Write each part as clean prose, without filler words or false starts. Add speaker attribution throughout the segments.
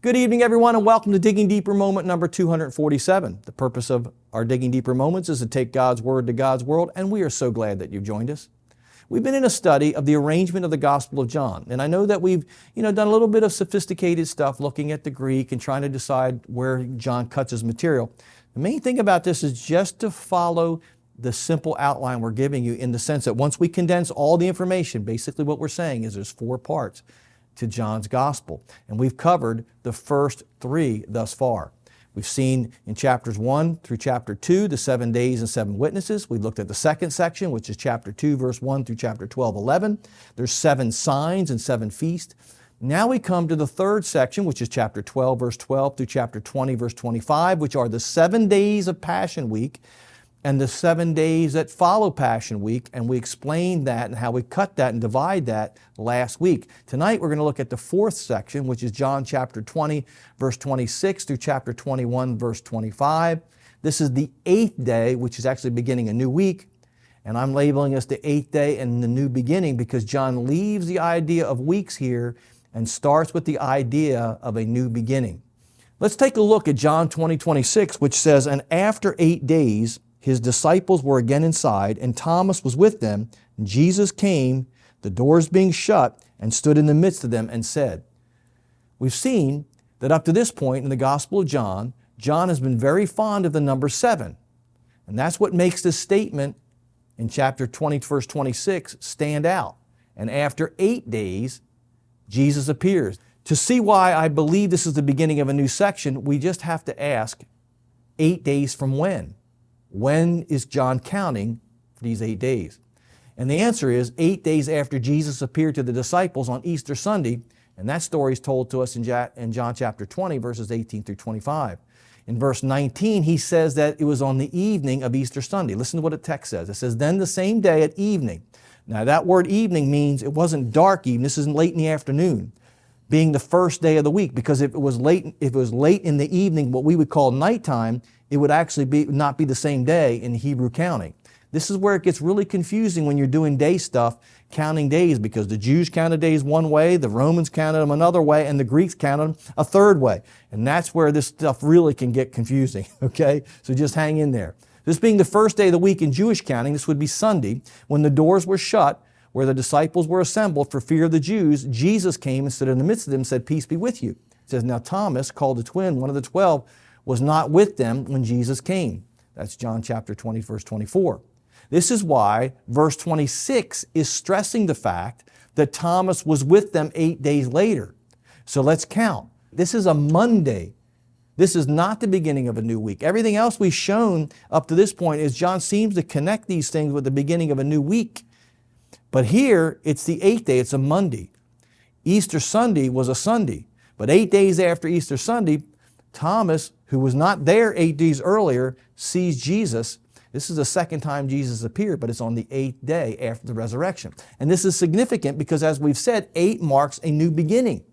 Speaker 1: Good evening, everyone, and welcome to Digging Deeper moment number 247. The purpose of our Digging Deeper moments is to take God's Word to God's world, and we are so glad that you've joined us. We've been in a study of the arrangement of the Gospel of John, and I know that we've done a little bit of sophisticated stuff looking at the Greek and trying to decide where John cuts his material. The main thing about this is just to follow the simple outline we're giving you, in the sense that once we condense all the information, basically what we're saying is there's 4 parts to John's Gospel. And we've covered the first 3 thus far. We've seen in chapters 1 through chapter 2, the 7 days and 7 witnesses. We've looked at the second section, which is chapter 2, verse 1 through chapter 12, 11. There's 7 signs and 7 feasts. Now we come to the third section, which is chapter 12, verse 12 through chapter 20, verse 25, which are the 7 days of Passion Week and the 7 days that follow Passion Week, and we explained that and how we cut that and divide that last week. Tonight we're going to look at the fourth section, which is John chapter 20, verse 26 through chapter 21, verse 25. This is the 8th day, which is actually beginning a new week, and I'm labeling this the 8th day and the new beginning because John leaves the idea of weeks here and starts with the idea of a new beginning. Let's take a look at John 20, 26, which says, "And after 8 days, his disciples were again inside, and Thomas was with them. And Jesus came, the doors being shut, and stood in the midst of them and said." We've seen that up to this point in the Gospel of John, John has been very fond of the number 7. And that's what makes this statement in chapter 20, verse 26 stand out. And after 8 days, Jesus appears. To see why I believe this is the beginning of a new section, we just have to ask, 8 days from when? When is John counting for these 8 days? And the answer is 8 days after Jesus appeared to the disciples on Easter Sunday, and that story is told to us in John chapter 20, verses 18 through 25. In verse 19, he says that it was on the evening of Easter Sunday. Listen to what the text says. It says, "Then the same day at evening." Now that word evening means it wasn't dark evening. This isn't late in the afternoon, being the first day of the week, because if it was late in the evening, what we would call nighttime, it would actually not be the same day in Hebrew counting. This is where it gets really confusing when you're doing day stuff, counting days, because the Jews counted days one way, the Romans counted them another way, and the Greeks counted them a third way. And that's where this stuff really can get confusing, okay? So just hang in there. This being the first day of the week in Jewish counting, this would be Sunday, when the doors were shut, where the disciples were assembled for fear of the Jews. Jesus came and stood in the midst of them and said, "Peace be with you." It says, "Now Thomas, called the twin, one of the 12, was not with them when Jesus came." That's John chapter 20, verse 24. This is why verse 26 is stressing the fact that Thomas was with them 8 days later. So let's count. This is a Monday. This is not the beginning of a new week. Everything else we've shown up to this point is John seems to connect these things with the beginning of a new week. But here, it's the 8th day. It's a Monday. Easter Sunday was a Sunday. But 8 days after Easter Sunday, Thomas, who was not there 8 days earlier, sees Jesus. This is the second time Jesus appeared, but it's on the 8th day after the resurrection. And this is significant because, as we've said, 8 marks a new beginning.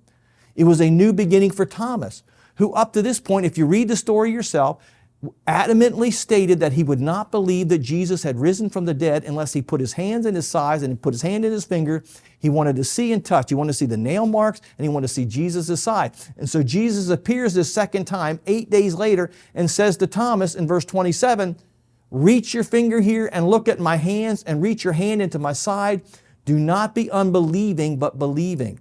Speaker 1: It was a new beginning for Thomas, who up to this point, if you read the story yourself, adamantly stated that he would not believe that Jesus had risen from the dead unless he put his hands in his sides and put his hand in his finger. He wanted to see and touch. He wanted to see the nail marks, and he wanted to see Jesus' side. And so Jesus appears this second time, 8 days later, and says to Thomas in verse 27, "Reach your finger here and look at my hands, and reach your hand into my side. Do not be unbelieving, but believing."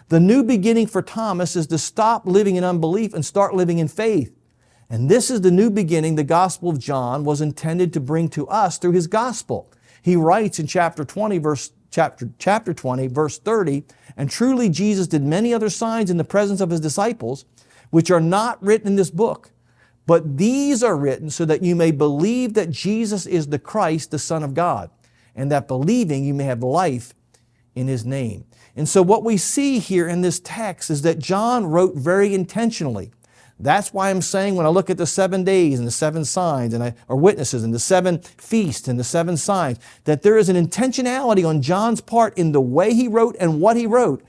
Speaker 1: The new beginning for Thomas is to stop living in unbelief and start living in faith. And this is the new beginning the Gospel of John was intended to bring to us through his Gospel. He writes in chapter 20, verse 30, "And truly Jesus did many other signs in the presence of his disciples, which are not written in this book. But these are written so that you may believe that Jesus is the Christ, the Son of God, and that believing you may have life in his name." And so what we see here in this text is that John wrote very intentionally. That's why I'm saying when I look at the 7 days and the 7 signs or witnesses and the 7 feasts and the 7 signs, that there is an intentionality on John's part in the way he wrote and what he wrote.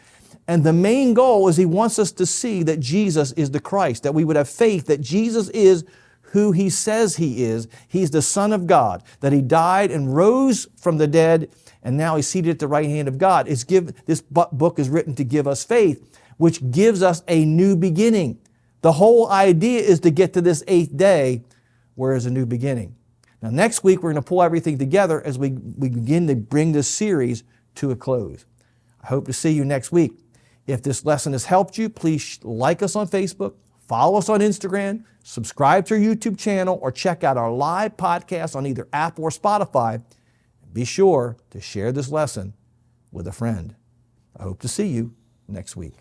Speaker 1: And the main goal is he wants us to see that Jesus is the Christ, that we would have faith that Jesus is who he says he is. He's the Son of God, that he died and rose from the dead, and now he's seated at the right hand of God. This book is written to give us faith. which gives us a new beginning. The whole idea is to get to this 8th day, where is a new beginning. Now, next week, we're going to pull everything together as we begin to bring this series to a close. I hope to see you next week. If this lesson has helped you, please like us on Facebook, follow us on Instagram, subscribe to our YouTube channel, or check out our live podcast on either Apple or Spotify. Be sure to share this lesson with a friend. I hope to see you next week.